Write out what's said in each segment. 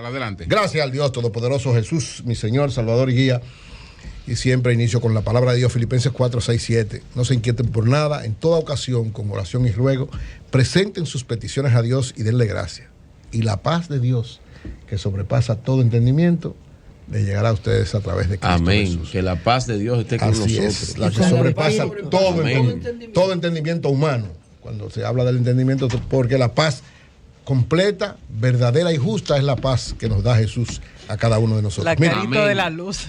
adelante. Gracias al Dios Todopoderoso Jesús, mi Señor, Salvador y Guía. Y siempre inicio con la palabra de Dios, Filipenses 4, 6, 7. No se inquieten por nada, en toda ocasión, con oración y ruego, presenten sus peticiones a Dios y denle gracia. Y la paz de Dios, que sobrepasa todo entendimiento, le llegará a ustedes a través de Cristo Amén. Jesús. Que la paz de Dios esté con Así nosotros. es, la que sobrepasa Amén. todo entendimiento humano. Cuando se habla del entendimiento, porque la paz completa, verdadera y justa es la paz que nos da Jesús a cada uno de nosotros. La Mira, carita de la luz.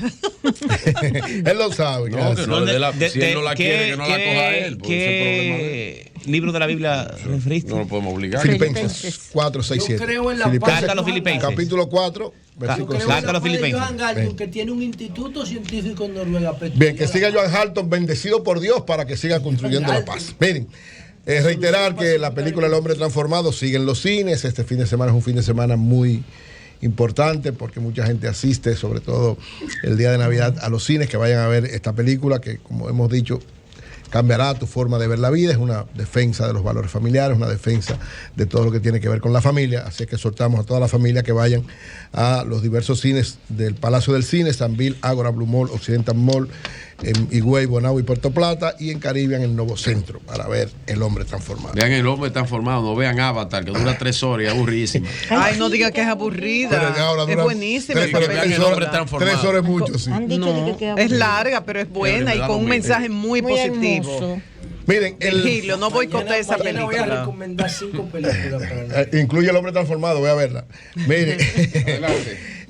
él lo sabe. No, que no le dé la, si él no la quiere, que no la coja él. ¿Qué libro de la Biblia referiste? No lo podemos obligar. Filipenses 4, 6, 7. Yo creo en la paz. Carta a los Filipenses. Capítulo 4, versículo 6. Carta a los Filipenses. Johan Galton, que tiene un instituto científico en Noruega. Bien, que siga Joan Halton, bendecido por Dios para que siga construyendo la paz. Miren, reiterar que la película El Hombre Transformado sigue en los cines. Este fin de semana es un fin de semana muy importante porque mucha gente asiste, sobre todo el día de Navidad, a los cines, que vayan a ver esta película que, como hemos dicho, cambiará tu forma de ver la vida. Es una defensa de los valores familiares, una defensa de todo lo que tiene que ver con la familia. Así que exhortamos a toda la familia que vayan a los diversos cines del Palacio del Cine, Sanville, Ágora, Blue Mall, Occidental Mall, en Higüey, Bonao y Puerto Plata, y en Caribbean, en el Nuevo Centro, para ver El Hombre Transformado. Vean El Hombre Transformado, no vean Avatar, que dura 3 horas y es aburridísima. Ay, no diga que es aburrida. Es buenísima. Vean El Hombre Transformado. 3 horas es mucho, sí. No, es larga, pero es buena y con un mensaje muy positivo. Miren, Virgilio, no boicotea esa Mañana voy a película. recomendar 5 películas para incluye El Hombre Transformado, voy a verla. Mire,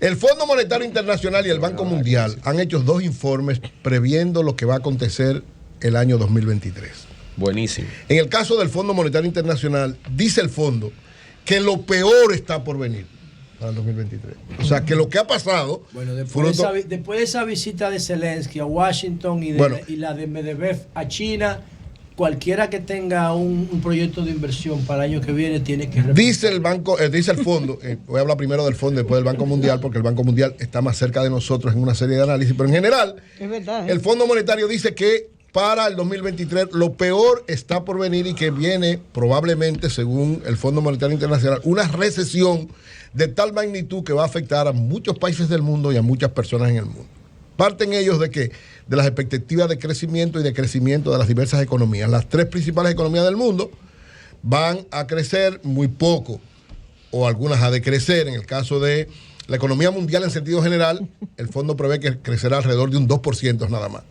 el Fondo Monetario Internacional y el Banco Mundial han hecho 2 informes previendo lo que va a acontecer el año 2023. Buenísimo. En el caso del Fondo Monetario Internacional, dice el fondo que lo peor está por venir para el 2023. O sea, que lo que ha pasado... Bueno, después de esa visita de Zelensky a Washington y la de Medvedev a China, cualquiera que tenga un proyecto de inversión para el año que viene tiene que... Dice el banco, dice el fondo, voy a hablar primero del fondo y después del Banco Mundial, porque el Banco Mundial está más cerca de nosotros en una serie de análisis, pero en general, es verdad, el Fondo Monetario dice que para el 2023 lo peor está por venir y que viene probablemente, según el Fondo Monetario Internacional, una recesión de tal magnitud que va a afectar a muchos países del mundo y a muchas personas en el mundo. Parten ellos de que de las expectativas de crecimiento y de crecimiento de las diversas economías. Las 3 principales economías del mundo van a crecer muy poco o algunas a decrecer. En el caso de la economía mundial en sentido general, el fondo prevé que crecerá alrededor de un 2% nada más.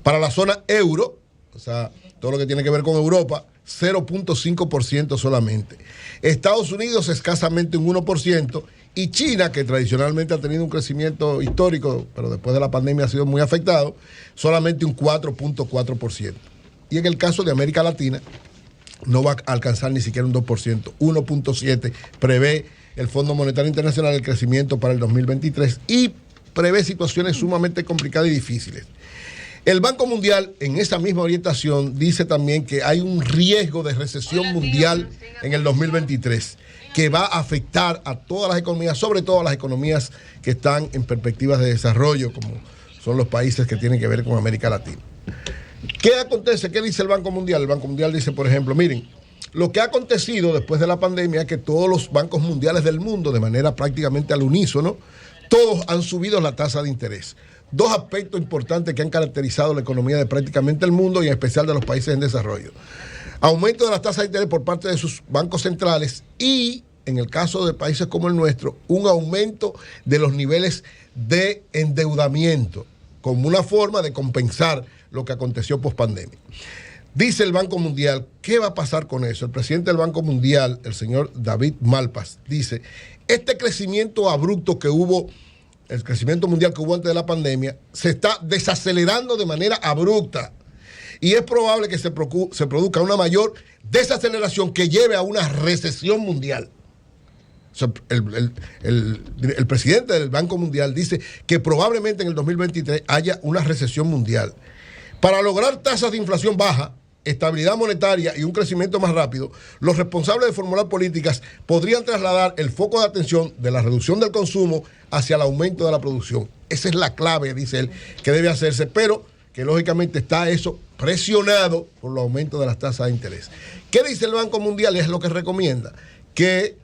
Para la zona euro, o sea, todo lo que tiene que ver con Europa, 0.5% solamente. Estados Unidos escasamente un 1%. Y China, que tradicionalmente ha tenido un crecimiento histórico, pero después de la pandemia ha sido muy afectado, solamente un 4.4%. Y en el caso de América Latina, no va a alcanzar ni siquiera un 2%, 1.7% prevé el Fondo Monetario Internacional el crecimiento para el 2023 y prevé situaciones sumamente complicadas y difíciles. El Banco Mundial, en esa misma orientación, dice también que hay un riesgo de recesión mundial en el 2023. Que va a afectar a todas las economías, sobre todo a las economías que están en perspectivas de desarrollo, como son los países que tienen que ver con América Latina. ¿Qué acontece? ¿Qué dice el Banco Mundial? El Banco Mundial dice, por ejemplo, miren, lo que ha acontecido después de la pandemia es que todos los bancos mundiales del mundo, de manera prácticamente al unísono, todos han subido la tasa de interés. 2 aspectos importantes que han caracterizado la economía de prácticamente el mundo y en especial de los países en desarrollo. Aumento de las tasas de interés por parte de sus bancos centrales y, en el caso de países como el nuestro, un aumento de los niveles de endeudamiento como una forma de compensar lo que aconteció post-pandemia. Dice el Banco Mundial, ¿qué va a pasar con eso? El presidente del Banco Mundial, el señor David Malpass, dice, este crecimiento abrupto que hubo, el crecimiento mundial que hubo antes de la pandemia, se está desacelerando de manera abrupta. Y es probable que se produzca una mayor desaceleración que lleve a una recesión mundial. O sea, el presidente del Banco Mundial dice que probablemente en el 2023 haya una recesión mundial. Para lograr tasas de inflación baja, estabilidad monetaria y un crecimiento más rápido, los responsables de formular políticas podrían trasladar el foco de atención de la reducción del consumo hacia el aumento de la producción. Esa es la clave, dice él, que debe hacerse, pero que lógicamente está eso presionado por el aumento de las tasas de interés. ¿Qué dice el Banco Mundial? Es lo que recomienda, que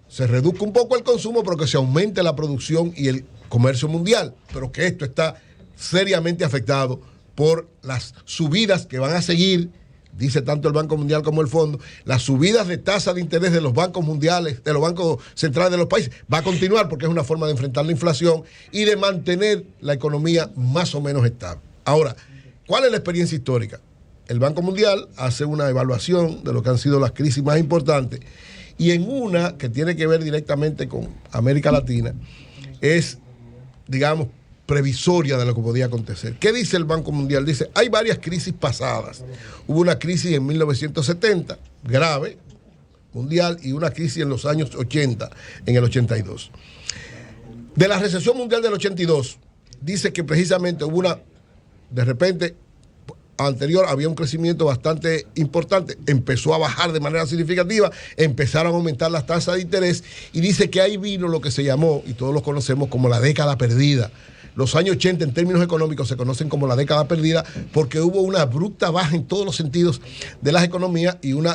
se reduzca un poco el consumo, pero que se aumente la producción y el comercio mundial, pero que esto está seriamente afectado por las subidas que van a seguir, dice tanto el Banco Mundial como el Fondo, las subidas de tasa de interés de los bancos mundiales, de los bancos centrales de los países, va a continuar porque es una forma de enfrentar la inflación y de mantener la economía más o menos estable. Ahora, ¿cuál es la experiencia histórica? El Banco Mundial hace una evaluación de lo que han sido las crisis más importantes y en una que tiene que ver directamente con América Latina es, digamos, previsoria de lo que podía acontecer. ¿Qué dice el Banco Mundial? Dice, hay varias crisis pasadas. Hubo una crisis en 1970, grave, mundial, y una crisis en los años 80, en el 82. De la recesión mundial del 82, dice que precisamente hubo una, de repente, anterior había un crecimiento bastante importante, empezó a bajar de manera significativa, empezaron a aumentar las tasas de interés y dice que ahí vino lo que se llamó, y todos lo conocemos como la década perdida. Los años 80 en términos económicos se conocen como la década perdida porque hubo una abrupta baja en todos los sentidos de las economías y un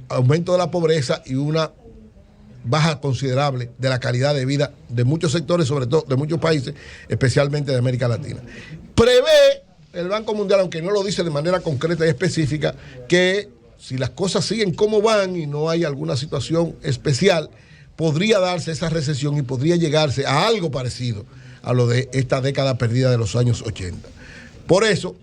aumento de la pobreza y una baja considerable de la calidad de vida de muchos sectores, sobre todo de muchos países, especialmente de América Latina. Prevé el Banco Mundial, aunque no lo dice de manera concreta y específica, que si las cosas siguen como van y no hay alguna situación especial, podría darse esa recesión y podría llegarse a algo parecido a lo de esta década perdida de los años 80. Por eso,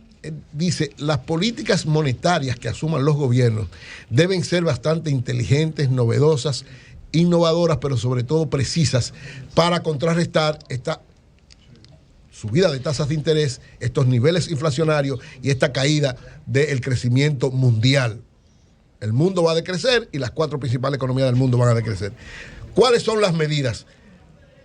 dice, las políticas monetarias que asuman los gobiernos deben ser bastante inteligentes, novedosas, innovadoras, pero sobre todo precisas para contrarrestar esta subida de tasas de interés, estos niveles inflacionarios y esta caída del crecimiento mundial. El mundo va a decrecer y las 4 principales economías del mundo van a decrecer. ¿Cuáles son las medidas?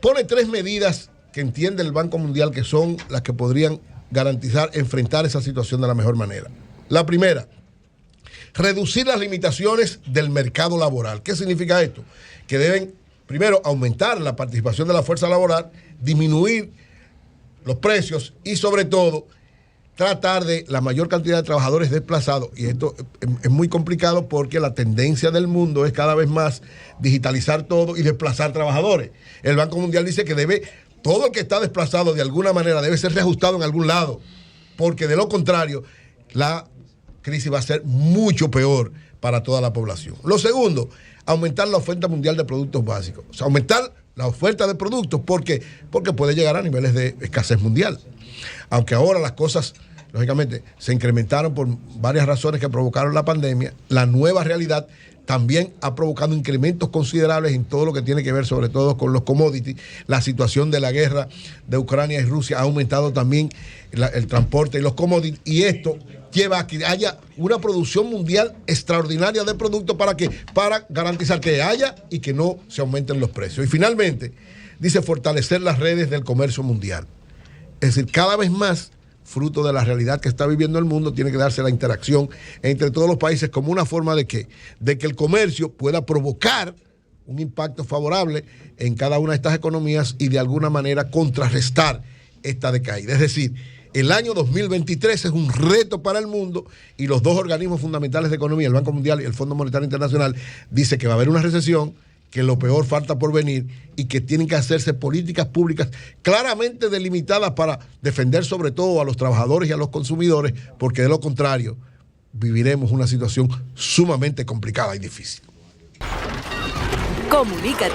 Pone 3 medidas que entiende el Banco Mundial que son las que podrían garantizar enfrentar esa situación de la mejor manera. La primera, reducir las limitaciones del mercado laboral. ¿Qué significa esto? Que deben, primero, aumentar la participación de la fuerza laboral, disminuir los precios y, sobre todo, tratar de la mayor cantidad de trabajadores desplazados. Y esto es muy complicado porque la tendencia del mundo es cada vez más digitalizar todo y desplazar trabajadores. El Banco Mundial dice que todo el que está desplazado de alguna manera debe ser reajustado en algún lado, porque de lo contrario, la crisis va a ser mucho peor para toda la población. Lo segundo, aumentar la oferta mundial de productos básicos. O sea, aumentar la oferta de productos porque puede llegar a niveles de escasez mundial. Aunque ahora las cosas, lógicamente, se incrementaron por varias razones que provocaron la pandemia, la nueva realidad también ha provocado incrementos considerables en todo lo que tiene que ver sobre todo con los commodities. La situación de la guerra de Ucrania y Rusia ha aumentado también el transporte y los commodities, y esto lleva a que haya una producción mundial extraordinaria de productos para garantizar que haya y que no se aumenten los precios. Y finalmente, dice fortalecer las redes del comercio mundial. Es decir, cada vez más, fruto de la realidad que está viviendo el mundo, tiene que darse la interacción entre todos los países como una forma de que el comercio pueda provocar un impacto favorable en cada una de estas economías y de alguna manera contrarrestar esta decaída. Es decir, el año 2023 es un reto para el mundo y los 2 organismos fundamentales de economía, el Banco Mundial y el Fondo Monetario Internacional, dice que va a haber una recesión, que lo peor falta por venir y que tienen que hacerse políticas públicas claramente delimitadas para defender sobre todo a los trabajadores y a los consumidores, porque de lo contrario viviremos una situación sumamente complicada y difícil. Comunícate